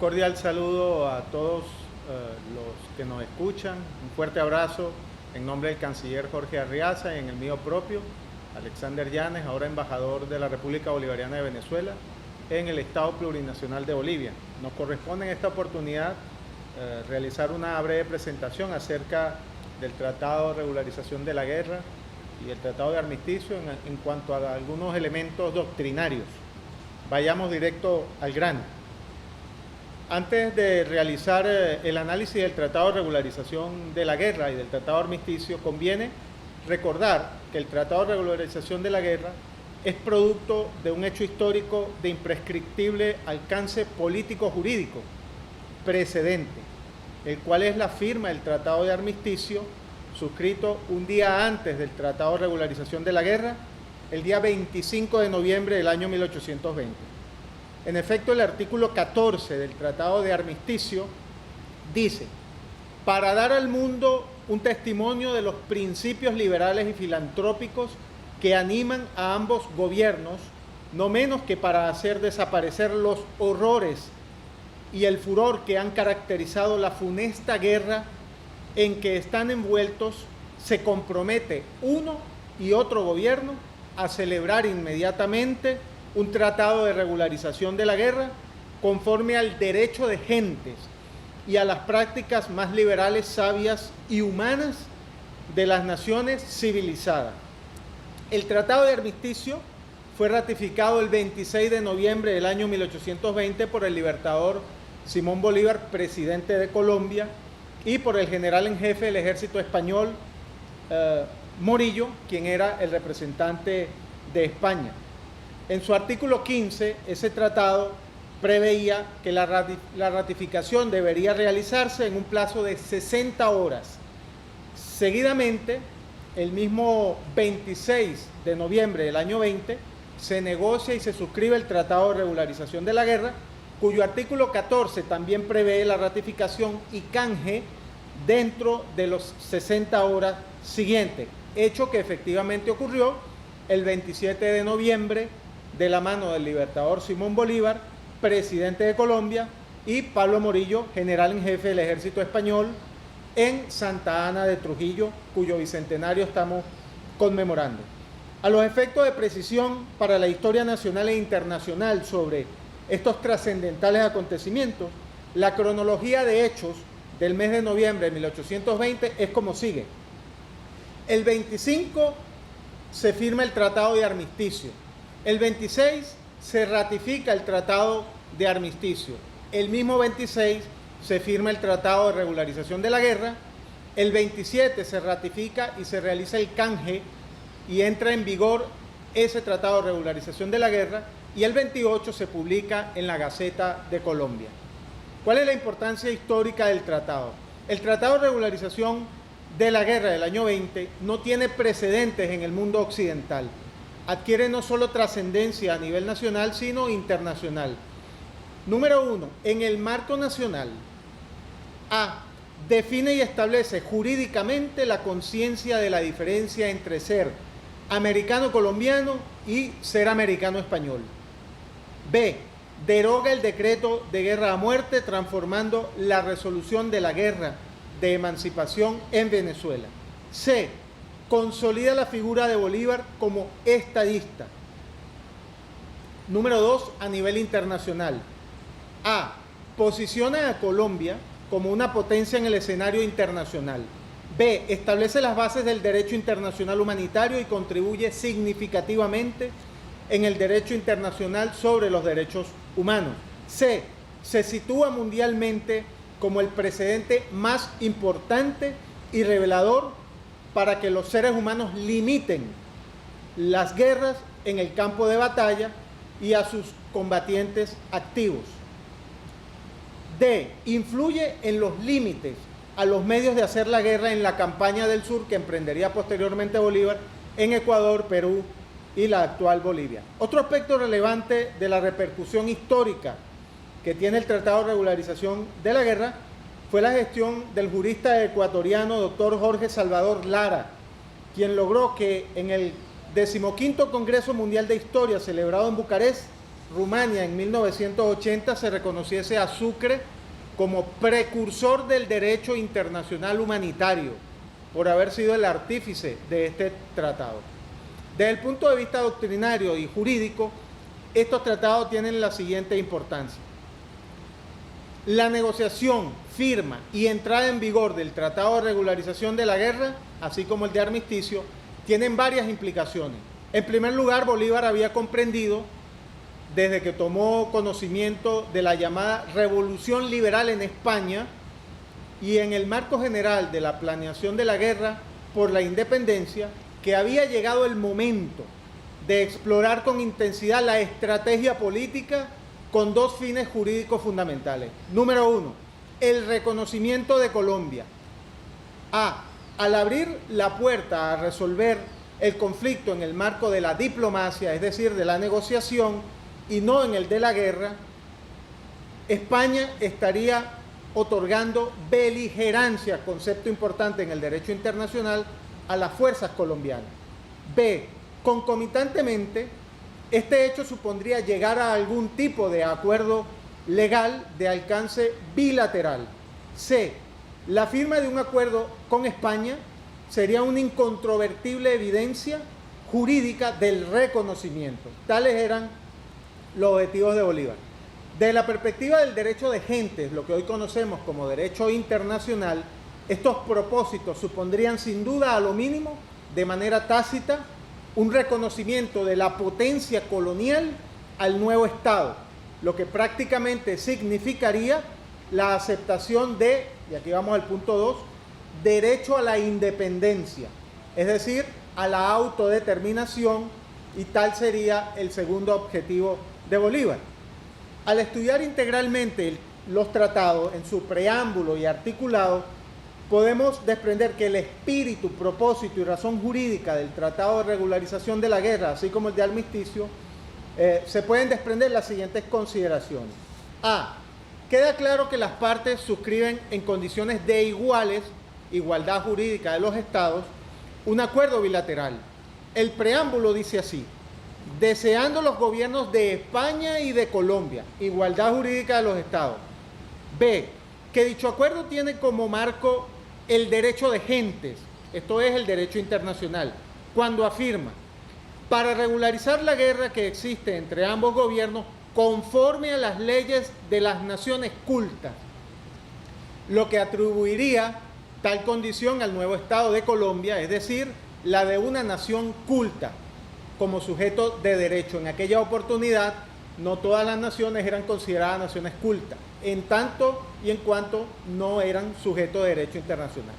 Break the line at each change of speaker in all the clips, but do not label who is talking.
cordial saludo a todos los que nos escuchan. Un fuerte abrazo en nombre del canciller Jorge Arriaza y en el mío propio, Alexander Yanes, ahora embajador de la República Bolivariana de Venezuela en el Estado Plurinacional de Bolivia. Nos corresponde en esta oportunidad realizar una breve presentación acerca del Tratado de Regularización de la Guerra y el Tratado de Armisticio en cuanto a algunos elementos doctrinarios. Vayamos directo al grano. Antes de realizar el análisis del Tratado de Regularización de la Guerra y del Tratado de Armisticio, conviene recordar que el Tratado de Regularización de la Guerra es producto de un hecho histórico de imprescriptible alcance político-jurídico precedente, el cual es la firma del Tratado de Armisticio, suscrito un día antes del Tratado de Regularización de la Guerra, el día 25 de noviembre del año 1820. En efecto, el artículo 14 del Tratado de Armisticio dice: para dar al mundo un testimonio de los principios liberales y filantrópicos que animan a ambos gobiernos, no menos que para hacer desaparecer los horrores y el furor que han caracterizado la funesta guerra en que están envueltos, se compromete uno y otro gobierno a celebrar inmediatamente un tratado de regularización de la guerra conforme al derecho de gentes y a las prácticas más liberales, sabias y humanas de las naciones civilizadas. El Tratado de Armisticio fue ratificado el 26 de noviembre del año 1820 por el libertador Simón Bolívar, presidente de Colombia, y por el general en jefe del ejército español, Morillo, quien era el representante de España. En su artículo 15, ese tratado preveía que la ratificación debería realizarse en un plazo de 60 horas. Seguidamente, el mismo 26 de noviembre del año 20, se negocia y se suscribe el Tratado de Regularización de la Guerra, cuyo artículo 14 también prevé la ratificación y canje dentro de los 60 horas siguientes, hecho que efectivamente ocurrió el 27 de noviembre de la mano del libertador Simón Bolívar, presidente de Colombia, y Pablo Morillo, general en jefe del ejército español, en Santa Ana de Trujillo, cuyo bicentenario estamos conmemorando. A los efectos de precisión para la historia nacional e internacional sobre estos trascendentales acontecimientos, la cronología de hechos del mes de noviembre de 1820 es como sigue. El 25 se firma el Tratado de Armisticio. El 26 se ratifica el Tratado de Armisticio. El mismo 26 se firma el Tratado de Regularización de la Guerra. El 27 se ratifica y se realiza el canje y entra en vigor ese Tratado de Regularización de la Guerra. Y el 28 se publica en la Gaceta de Colombia. ¿Cuál es la importancia histórica del tratado? El Tratado de Regularización de la Guerra del año 20 no tiene precedentes en el mundo occidental. Adquiere no solo trascendencia a nivel nacional, sino internacional. Número 1. En el marco nacional, A. Define y establece jurídicamente la conciencia de la diferencia entre ser americano-colombiano y ser americano-español. B. Deroga el decreto de guerra a muerte, transformando la resolución de la guerra de emancipación en Venezuela. C. Consolida la figura de Bolívar como estadista. Número 2. A nivel internacional. A. Posiciona a Colombia como una potencia en el escenario internacional. B. Establece las bases del derecho internacional humanitario y contribuye significativamente en el derecho internacional sobre los derechos humanos. C. Se sitúa mundialmente como el precedente más importante y revelador para que los seres humanos limiten las guerras en el campo de batalla y a sus combatientes activos. D. Influye en los límites a los medios de hacer la guerra en la campaña del sur que emprendería posteriormente Bolívar en Ecuador, Perú y la actual Bolivia. Otro aspecto relevante de la repercusión histórica que tiene el Tratado de Regularización de la Guerra fue la gestión del jurista ecuatoriano doctor Jorge Salvador Lara, quien logró que en el 15º Congreso Mundial de Historia celebrado en Bucarest Rumania en 1980 se reconociese a Sucre como precursor del derecho internacional humanitario por haber sido el artífice de este tratado. Desde el punto de vista doctrinario y jurídico, estos tratados tienen la siguiente importancia. La negociación, firma y entrada en vigor del Tratado de Regularización de la Guerra, así como el de armisticio, tienen varias implicaciones. En primer lugar, Bolívar había comprendido, desde que tomó conocimiento de la llamada Revolución Liberal en España y en el marco general de la planeación de la guerra por la independencia, que había llegado el momento de explorar con intensidad la estrategia política con dos fines jurídicos fundamentales. Número uno, el reconocimiento de Colombia. Al abrir la puerta a resolver el conflicto en el marco de la diplomacia, es decir, de la negociación, y no en el de la guerra, España estaría otorgando beligerancia, concepto importante en el derecho internacional, a las fuerzas colombianas. Concomitantemente, este hecho supondría llegar a algún tipo de acuerdo legal de alcance bilateral. La firma de un acuerdo con España sería una incontrovertible evidencia jurídica del reconocimiento. Tales eran los objetivos de Bolívar. Desde la perspectiva del derecho de gentes, lo que hoy conocemos como derecho internacional, estos propósitos supondrían sin duda, a lo mínimo, de manera tácita, un reconocimiento de la potencia colonial al nuevo Estado, lo que prácticamente significaría la aceptación de, y aquí vamos al punto 2, derecho a la independencia, es decir, a la autodeterminación, y tal sería el segundo objetivo de Bolívar. Al estudiar integralmente los tratados en su preámbulo y articulado, podemos desprender que el espíritu, propósito y razón jurídica del Tratado de Regularización de la Guerra, así como el de armisticio, se pueden desprender las siguientes consideraciones. Queda claro que las partes suscriben en condiciones de igualdad jurídica de los estados, un acuerdo bilateral. El preámbulo dice así: deseando los gobiernos de España y de Colombia, igualdad jurídica de los estados. Que dicho acuerdo tiene como marco el derecho de gentes, esto es el derecho internacional, cuando afirma: para regularizar la guerra que existe entre ambos gobiernos conforme a las leyes de las naciones cultas, lo que atribuiría tal condición al nuevo Estado de Colombia, es decir, la de una nación culta, como sujeto de derecho. En aquella oportunidad, no todas las naciones eran consideradas naciones cultas, en tanto y en cuanto no eran sujetos de derecho internacional.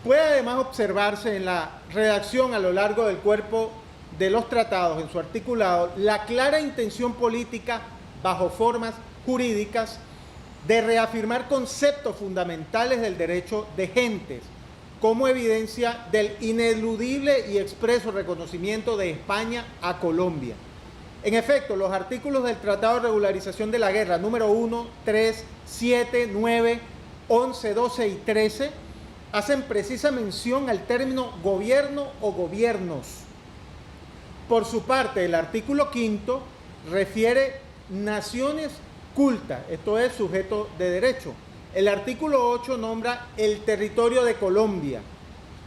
Puede además observarse en la redacción a lo largo del cuerpo de los tratados, en su articulado, la clara intención política, bajo formas jurídicas, de reafirmar conceptos fundamentales del derecho de gentes, como evidencia del ineludible y expreso reconocimiento de España a Colombia. En efecto, los artículos del Tratado de Regularización de la Guerra, número 1, 3, 7, 9, 11, 12 y 13, hacen precisa mención al término gobierno o gobiernos. Por su parte, el artículo 5 refiere naciones cultas, esto es sujeto de derecho. El artículo 8 nombra el territorio de Colombia.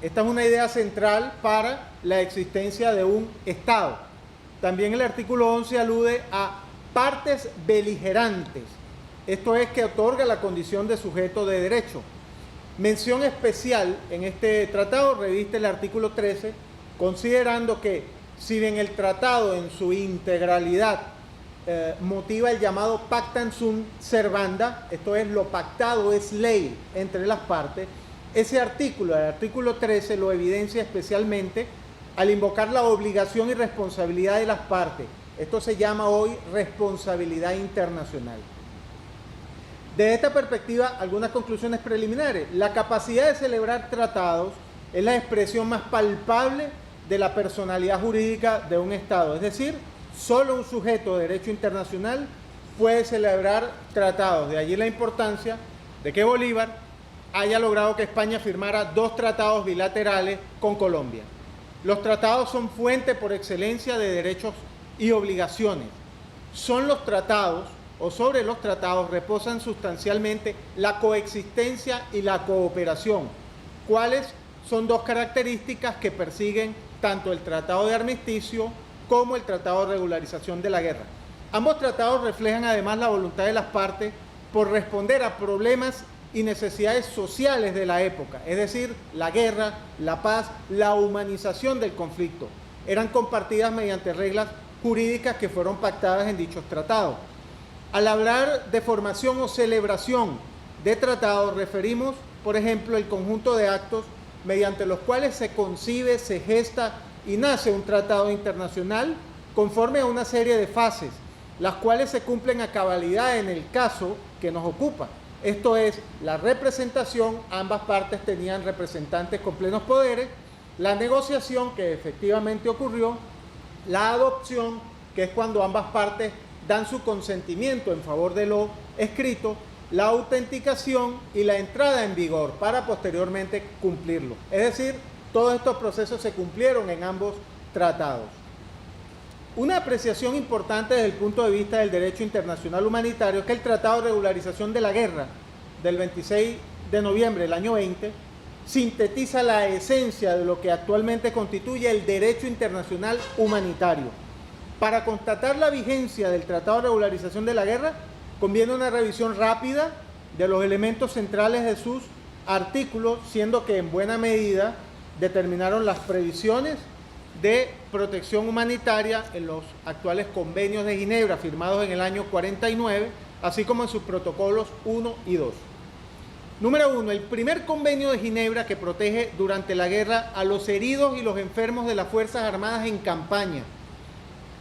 Esta es una idea central para la existencia de un Estado. También el artículo 11 alude a partes beligerantes, esto es que otorga la condición de sujeto de derecho. Mención especial en este tratado reviste el artículo 13, considerando que si bien el tratado en su integralidad motiva el llamado pactam sunt servanda, esto es, lo pactado es ley entre las partes, ese artículo, el artículo 13, lo evidencia especialmente al invocar la obligación y responsabilidad de las partes. Esto se llama hoy responsabilidad internacional. Desde esta perspectiva, algunas conclusiones preliminares. La capacidad de celebrar tratados es la expresión más palpable de la personalidad jurídica de un Estado, es decir, solo un sujeto de derecho internacional puede celebrar tratados. De allí la importancia de que Bolívar haya logrado que España firmara 2 tratados bilaterales con Colombia. Los tratados son fuente por excelencia de derechos y obligaciones. son los tratados, o sobre los tratados reposan sustancialmente la coexistencia y la cooperación, cuáles son dos características que persiguen tanto el Tratado de Armisticio como el Tratado de Regularización de la Guerra. Ambos tratados reflejan además la voluntad de las partes por responder a problemas y necesidades sociales de la época, es decir, la guerra, la paz, la humanización del conflicto. Eran compartidas mediante reglas jurídicas que fueron pactadas en dichos tratados. Al hablar de formación o celebración de tratados, referimos, por ejemplo, el conjunto de actos mediante los cuales se concibe, se gesta y nace un tratado internacional conforme a una serie de fases, las cuales se cumplen a cabalidad en el caso que nos ocupa. Esto es, la representación, ambas partes tenían representantes con plenos poderes, la negociación, que efectivamente ocurrió, la adopción, que es cuando ambas partes dan su consentimiento en favor de lo escrito, la autenticación y la entrada en vigor para posteriormente cumplirlo. Es decir, todos estos procesos se cumplieron en ambos tratados. Una apreciación importante desde el punto de vista del derecho internacional humanitario es que el Tratado de Regularización de la Guerra del 26 de noviembre del año 20 sintetiza la esencia de lo que actualmente constituye el derecho internacional humanitario. Para constatar la vigencia del Tratado de Regularización de la Guerra, conviene una revisión rápida de los elementos centrales de sus artículos, siendo que en buena medida determinaron las previsiones de protección humanitaria en los actuales convenios de Ginebra firmados en el año 49, así como en sus protocolos 1 y 2. Número 1. El primer convenio de Ginebra que protege durante la guerra a los heridos y los enfermos de las Fuerzas Armadas en campaña.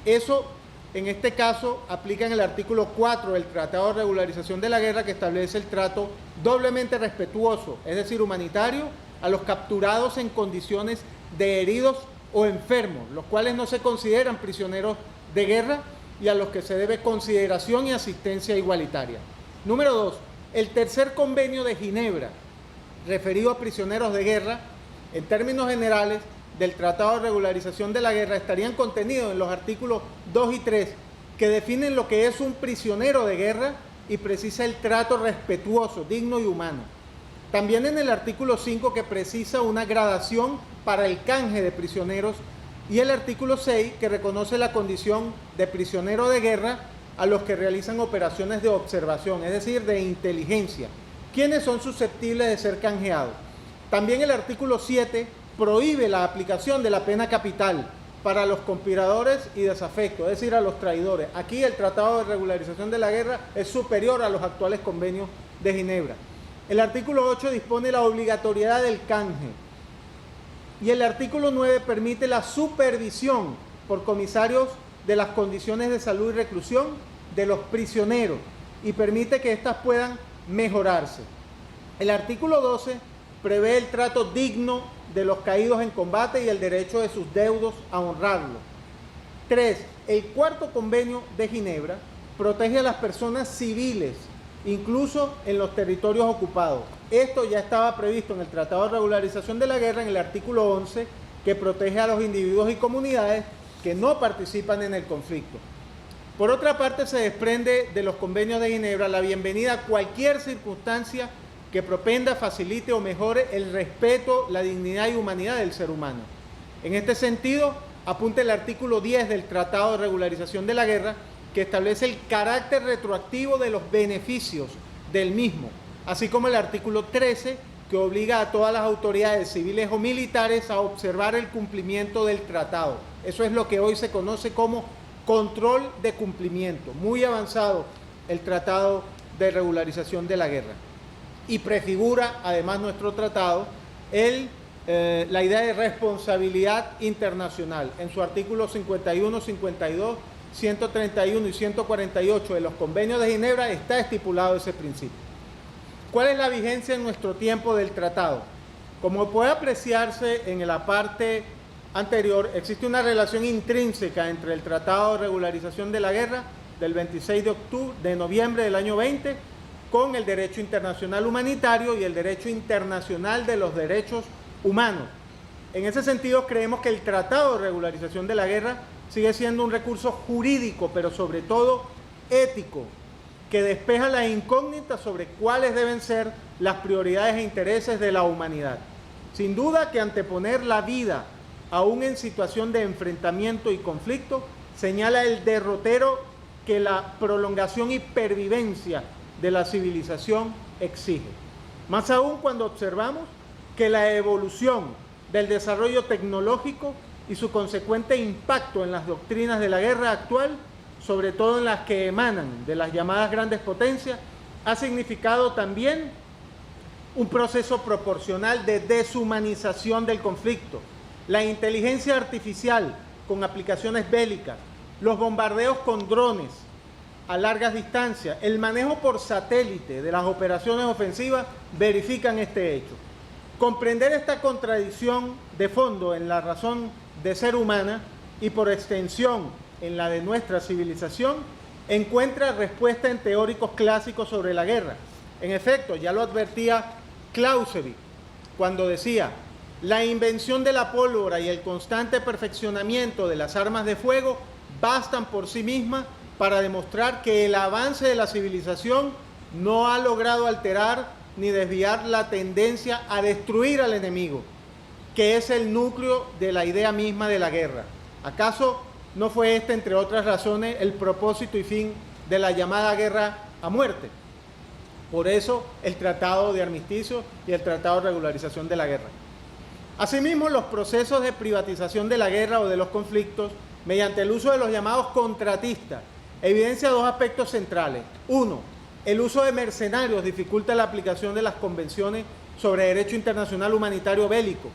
Eso, en este caso, aplica en el artículo 4 del Tratado de Regularización de la Guerra, que establece el trato doblemente respetuoso, es decir, humanitario, a los capturados en condiciones de heridos o enfermos, los cuales no se consideran prisioneros de guerra, y a los que se debe consideración y asistencia igualitaria. Número 2. El tercer convenio de Ginebra, referido a prisioneros de guerra, en términos generales, del Tratado de Regularización de la Guerra, estarían contenidos en los artículos 2 y 3, que definen lo que es un prisionero de guerra y precisa el trato respetuoso, digno y humano. También en el artículo 5, que precisa una gradación para el canje de prisioneros, y el artículo 6, que reconoce la condición de prisionero de guerra a los que realizan operaciones de observación, es decir, de inteligencia, quienes son susceptibles de ser canjeados. También el artículo 7 prohíbe la aplicación de la pena capital para los conspiradores y desafectos, es decir, a los traidores. Aquí el Tratado de Regularización de la Guerra es superior a los actuales convenios de Ginebra. El artículo 8 dispone la obligatoriedad del canje. Y el artículo 9 permite la supervisión por comisarios de las condiciones de salud y reclusión de los prisioneros y permite que éstas puedan mejorarse. El artículo 12 prevé el trato digno de los caídos en combate y el derecho de sus deudos a honrarlo. 3. El cuarto convenio de Ginebra protege a las personas civiles, incluso en los territorios ocupados. Esto ya estaba previsto en el Tratado de Regularización de la Guerra, en el artículo 11, que protege a los individuos y comunidades que no participan en el conflicto. Por otra parte, se desprende de los convenios de Ginebra la bienvenida a cualquier circunstancia que propenda, facilite o mejore el respeto, la dignidad y humanidad del ser humano. En este sentido, apunta el artículo 10 del Tratado de Regularización de la Guerra, que establece el carácter retroactivo de los beneficios del mismo, así como el artículo 13, que obliga a todas las autoridades civiles o militares a observar el cumplimiento del tratado. Eso es lo que hoy se conoce como control de cumplimiento. Muy avanzado el Tratado de Regularización de la Guerra. Y prefigura, además, nuestro tratado, la idea de responsabilidad internacional. En su artículo 51, 52, 131 y 148 de los convenios de Ginebra está estipulado ese principio. ¿Cuál es la vigencia en nuestro tiempo del tratado? Como puede apreciarse en la parte anterior, existe una relación intrínseca entre el Tratado de Regularización de la Guerra del 26 de noviembre del año 20 con el derecho internacional humanitario y el derecho internacional de los derechos humanos. En ese sentido, creemos que el Tratado de Regularización de la Guerra sigue siendo un recurso jurídico, pero sobre todo ético, que despeja la incógnita sobre cuáles deben ser las prioridades e intereses de la humanidad. Sin duda que anteponer la vida, aún en situación de enfrentamiento y conflicto, señala el derrotero que la prolongación y pervivencia de la civilización exige. Más aún cuando observamos que la evolución del desarrollo tecnológico y su consecuente impacto en las doctrinas de la guerra actual, sobre todo en las que emanan de las llamadas grandes potencias, ha significado también un proceso proporcional de deshumanización del conflicto. La inteligencia artificial con aplicaciones bélicas, los bombardeos con drones a largas distancias, el manejo por satélite de las operaciones ofensivas verifican este hecho. Comprender esta contradicción de fondo en la razón de ser humana y por extensión en la de nuestra civilización encuentra respuesta en teóricos clásicos sobre la guerra. En efecto, ya lo advertía Clausewitz cuando decía: la invención de la pólvora y el constante perfeccionamiento de las armas de fuego bastan por sí mismas para demostrar que el avance de la civilización no ha logrado alterar ni desviar la tendencia a destruir al enemigo, que es el núcleo de la idea misma de la guerra. ¿Acaso no fue este, entre otras razones, el propósito y fin de la llamada guerra a muerte? Por eso el Tratado de Armisticio y el Tratado de Regularización de la Guerra. Asimismo, los procesos de privatización de la guerra o de los conflictos mediante el uso de los llamados contratistas evidencia dos aspectos centrales. Uno, el uso de mercenarios dificulta la aplicación de las convenciones sobre derecho internacional humanitario bélico,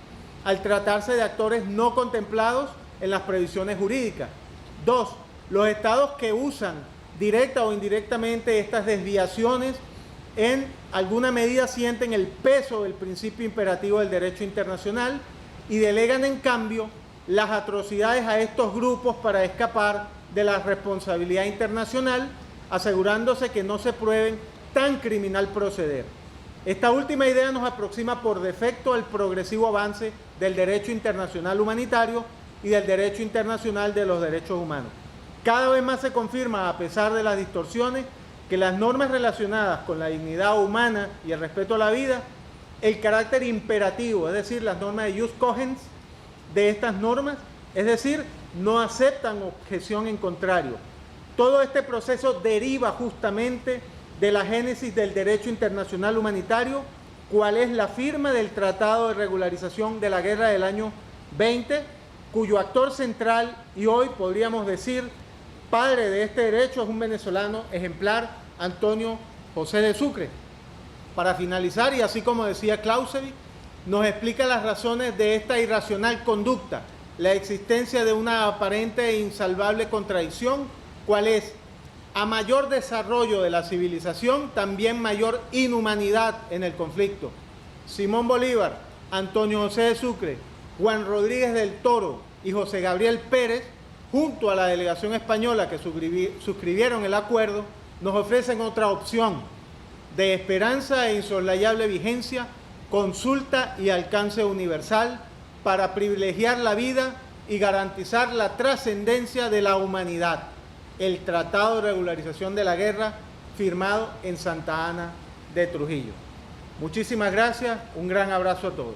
al tratarse de actores no contemplados en las previsiones jurídicas. Dos, los estados que usan directa o indirectamente estas desviaciones en alguna medida sienten el peso del principio imperativo del derecho internacional y delegan en cambio las atrocidades a estos grupos para escapar de la responsabilidad internacional, asegurándose que no se prueben tan criminal proceder. Esta última idea nos aproxima por defecto al progresivo avance del derecho internacional humanitario y del derecho internacional de los derechos humanos. Cada vez más se confirma, a pesar de las distorsiones, que las normas relacionadas con la dignidad humana y el respeto a la vida, el carácter imperativo, es decir, las normas de jus cogens de estas normas, es decir, no aceptan objeción en contrario. Todo este proceso deriva justamente de la génesis del derecho internacional humanitario, cual es la firma del Tratado de Regularización de la Guerra del año 20, cuyo actor central y hoy podríamos decir padre de este derecho es un venezolano ejemplar, Antonio José de Sucre. Para finalizar, y así como decía Clausewitz, nos explica las razones de esta irracional conducta, la existencia de una aparente e insalvable contradicción, cuál es: a mayor desarrollo de la civilización, también mayor inhumanidad en el conflicto. Simón Bolívar, Antonio José de Sucre, Juan Rodríguez del Toro y José Gabriel Pérez, junto a la delegación española que suscribieron el acuerdo, nos ofrecen otra opción de esperanza e insoslayable vigencia, consulta y alcance universal para privilegiar la vida y garantizar la trascendencia de la humanidad. El Tratado de Regularización de la Guerra, firmado en Santa Ana de Trujillo. Muchísimas gracias, un gran abrazo a todos.